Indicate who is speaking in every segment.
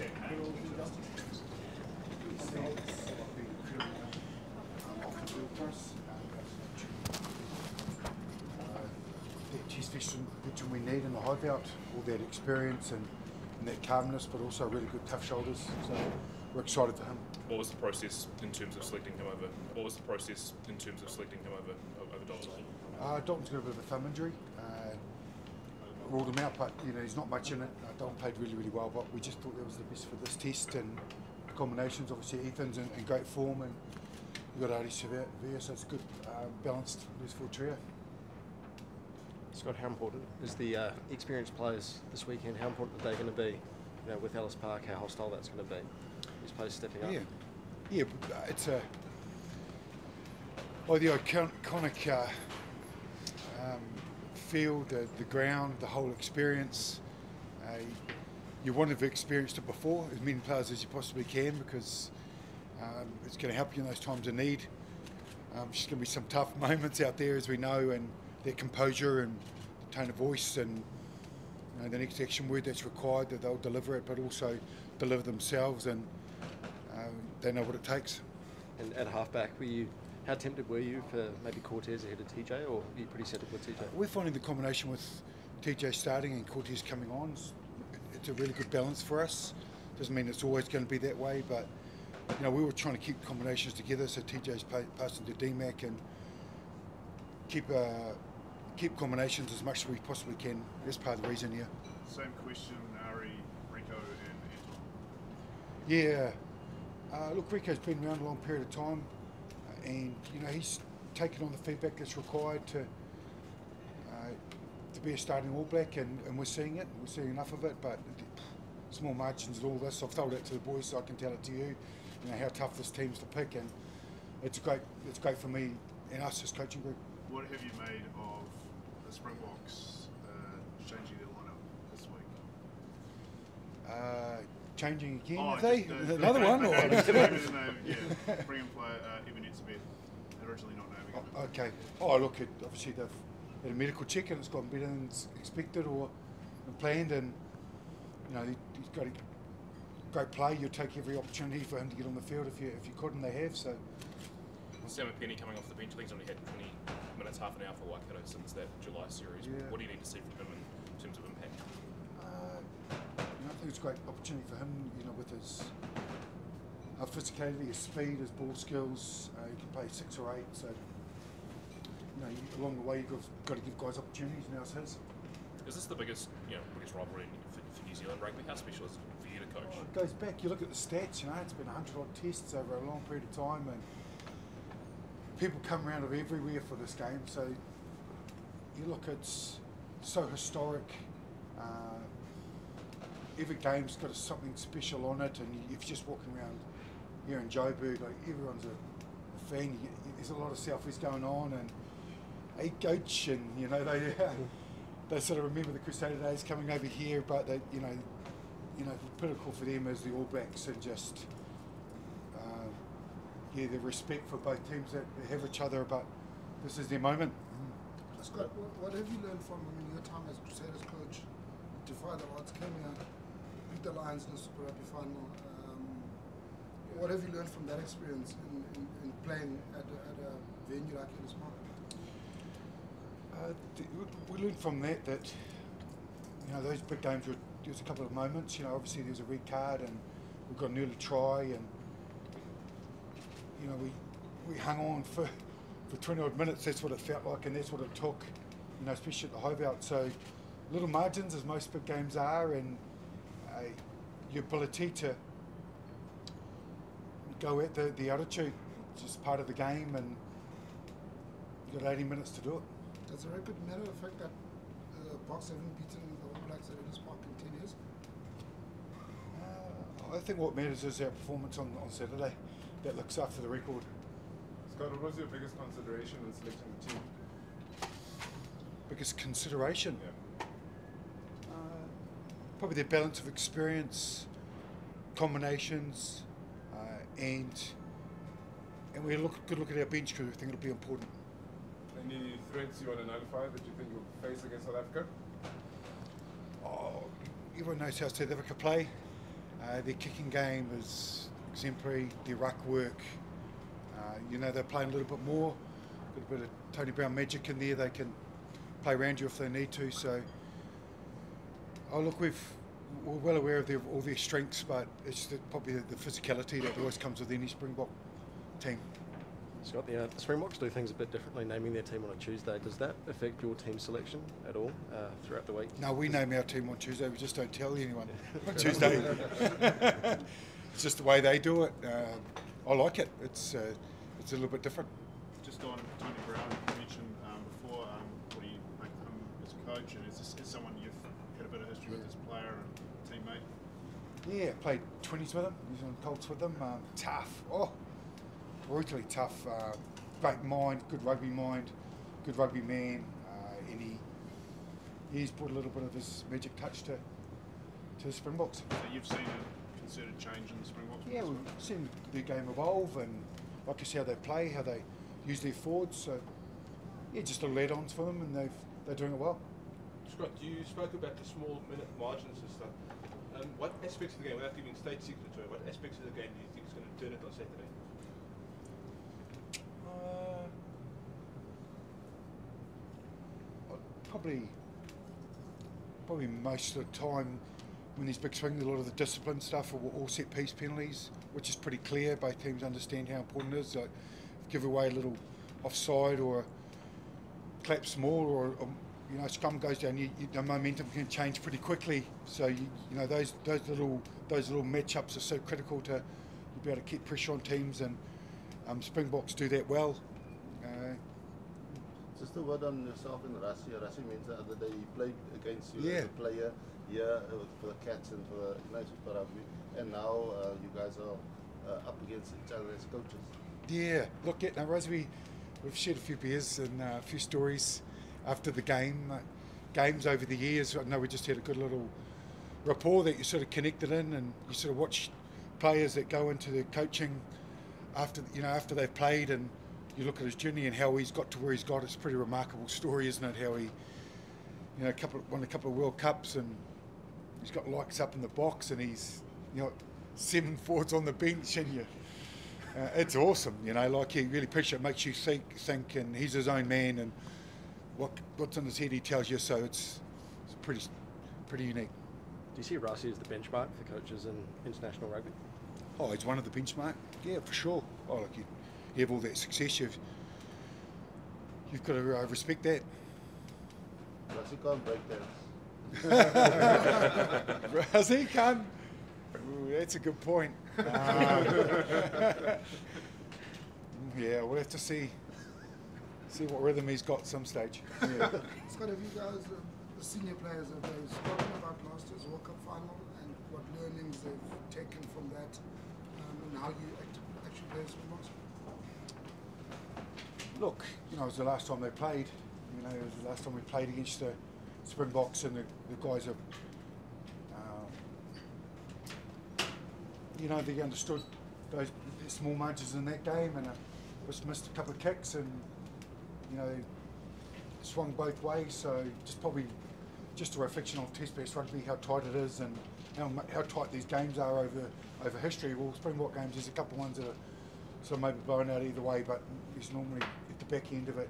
Speaker 1: That chest veteran we need in the hideout, all that experience and that calmness, but also really good tough shoulders. So we're excited for him.
Speaker 2: What was the process in terms of selecting him over? Dalton?
Speaker 1: Dalton's got a bit of a thumb injury. Ruled him out, but he's not much in it. Dalton played really well, but we just thought that was the best for this test, and the combinations. Obviously, Ethan's in great form, and we've got Ari Severe, so it's a good balanced loose full trio.
Speaker 3: Scott, how important is the experienced players this weekend? How important are they going to be? With Ellis Park, how hostile that's going to be. These players stepping up.
Speaker 1: Yeah, it's the iconic field, the ground, the whole experience. You want to have experienced it before, as many players as you possibly can, because it's going to help you in those times of need. There's going to be some tough moments out there, as we know, and their composure and the tone of voice and the next action word that's required, that they'll deliver it, but also deliver themselves, and they know what it takes.
Speaker 3: And at halfback, how tempted were you for maybe Cortez ahead of TJ, or are you pretty settled with TJ?
Speaker 1: We're finding the combination with TJ starting and Cortez coming on, it's a really good balance for us. Doesn't mean it's always going to be that way, but we were trying to keep combinations together, so TJ's passing to DMAC and keep combinations as much as we possibly can. That's part of the reason here.
Speaker 4: Same question, Ari, Rico and
Speaker 1: Anton. Yeah. Look, Rico's been around a long period of time, and he's taken on the feedback that's required to be a starting All Black, and we're seeing it. We're seeing enough of it, but small margins and all this. I've told it to the boys, so I can tell it to you. How tough this team's to pick, and it's great for me and us as coaching group.
Speaker 4: What have you made of the Springboks changing their lineup this week?
Speaker 1: Changing again, have they? Another one? Or?
Speaker 4: Bring in player Even Smith, originally not naming him.
Speaker 1: Okay. Look, obviously they've had a medical check and it's gone better than expected or planned, and he's got a great play. You'll take every opportunity for him to get on the field if you could, and they have. So.
Speaker 2: Sam Penny coming off the bench, I think he's only had 20 minutes, half an hour for Waikato since that July series. Yeah. What do you need to see from him in terms of impact?
Speaker 1: I think it's a great opportunity for him, with his physicality, his speed, his ball skills. He can play 6 or 8, so along the way you've got to give guys opportunities. Now it's his.
Speaker 2: Is this the biggest rivalry for New Zealand rugby? How special is it for you to coach?
Speaker 1: It goes back. You look at the stats. It's been 100 odd tests over a long period of time, and people come around of everywhere for this game. So you look, it's so historic. Every game's got something special on it, and if you're just walking around here in Joburg, everyone's a fan. There's a lot of selfies going on, and hey coach, and they sort of remember the Crusader days coming over here, but they critical for them as the All Blacks, and just the respect for both teams that have each other, but this is their moment.
Speaker 5: Scott, what have you learned from your time as Crusaders coach? Defy the odds, came here, beat the Lions in the Super Rugby final. What have you learned from that experience in playing at a venue like Ellis Park?
Speaker 1: We learned from that those big games there was a couple of moments. Obviously there was a red card, and we got an early try, and we hung on for 20 odd minutes. That's what it felt like, and that's what it took. Especially at the hideout. So little margins, as most big games are, and your ability to go at the attitude, it's just part of the game, and you've got 80 minutes to do it.
Speaker 5: Does the record matter the fact that the Boks haven't beaten the All Blacks at Ellis Park in 10 years?
Speaker 1: I think what matters is our performance on Saturday. That looks after the record.
Speaker 6: Scott, what was your biggest consideration in selecting the team?
Speaker 1: Biggest consideration?
Speaker 6: Yeah.
Speaker 1: Probably the balance of experience, combinations, and we good look at our bench, because we think it'll be important.
Speaker 6: Any threats you want to nullify that you think you'll face against South Africa?
Speaker 1: Everyone knows how South Africa play. Their kicking game is exemplary. Their ruck work, you know, they're playing a little bit more. Got a bit of Tony Brown magic in there. They can play around you if they need to. So, oh look, we're well aware of all their strengths, but it's probably the physicality that always comes with any Springbok team.
Speaker 3: Scott, the Springboks do things a bit differently, naming their team on a Tuesday. Does that affect your team selection at all throughout the week?
Speaker 1: No, we name our team on Tuesday. We just don't tell anyone on Tuesday. It's just the way they do it. I like it. It's a little bit different.
Speaker 4: Just on Tony Brown, you mentioned before, what do you make him as a coach, and is this someone you've had a bit of history with as a player and teammate?
Speaker 1: Yeah, played 20s with him, New Zealand Colts with him. Tough, brutally tough. Great mind, good rugby man, and he's put a little bit of his magic touch to the Springboks.
Speaker 4: So you've seen a concerted change in the Springboks?
Speaker 1: Yeah, we've seen their game evolve, and like to see how they play, how they use their forwards. So yeah, just little add-ons for them, and they're doing it well.
Speaker 7: Scott, you spoke about the small minute margins and stuff. What aspects of the game, without giving state secrets away, what aspects of the game do you think is going to turn it on Saturday?
Speaker 1: Probably most of the time when these big swings, a lot of the discipline stuff are all set piece penalties, which is pretty clear. Both teams understand how important it is. Like, give away a little offside or clap small, or you know, scrum goes down, the momentum can change pretty quickly. So you know those little matchups are so critical to be able to keep pressure on teams, and Springboks do that well.
Speaker 8: Just a word on yourself and Rassie. Rassie means the other day he played against you as a player for the Cats and for the United Rugby, and now you guys are up against each other as coaches.
Speaker 1: Yeah, look, now Rosby, we've shared a few beers and a few stories after the games over the years. I know we just had a good little rapport that you sort of connected in, and you sort of watch players that go into the coaching after they've played, and you look at his journey and how he's got to where he's got. It's a pretty remarkable story, isn't it? How he, won a couple of World Cups, and he's got likes up in the box, and he's, 7 forwards on the bench, and it's awesome. Like he really makes you think, and he's his own man, and what's in his head he tells you. So it's pretty unique.
Speaker 3: Do you see Rassie as the benchmark for coaches in international rugby?
Speaker 1: Oh, he's one of the benchmark. Yeah, for sure. Oh, look, you have all that success, you've got to respect that.
Speaker 8: Rassie can't break dance.
Speaker 1: Rassie can't? Ooh, that's a good point. Yeah, we'll have to see what rhythm he's got at some stage. Yeah.
Speaker 5: Scott, have you guys, the senior players, have they spoken about last year's World Cup final and what learnings they've taken from that, and how you actually play Springboks?
Speaker 1: Look, it was the last time they played. It was the last time we played against the Springboks, and the guys are, they understood those small margins in that game, and just missed a couple of kicks, and swung both ways. So just a reflection of Test match rugby, how tight it is, and how tight these games are over history. Well, Springbok games, there's a couple of ones that are sort of maybe blown out either way, but it's normally at the back end of it,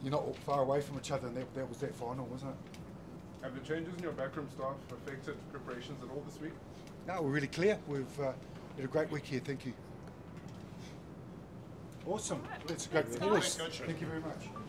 Speaker 1: you're not far away from each other, and that was that final, wasn't it?
Speaker 6: Have the changes in your backroom staff affected preparations at all this week?
Speaker 1: No, we're really clear. We've had a great week here. Thank you. Awesome. That's a great.
Speaker 4: Thanks, Coach.
Speaker 1: Thank you very much.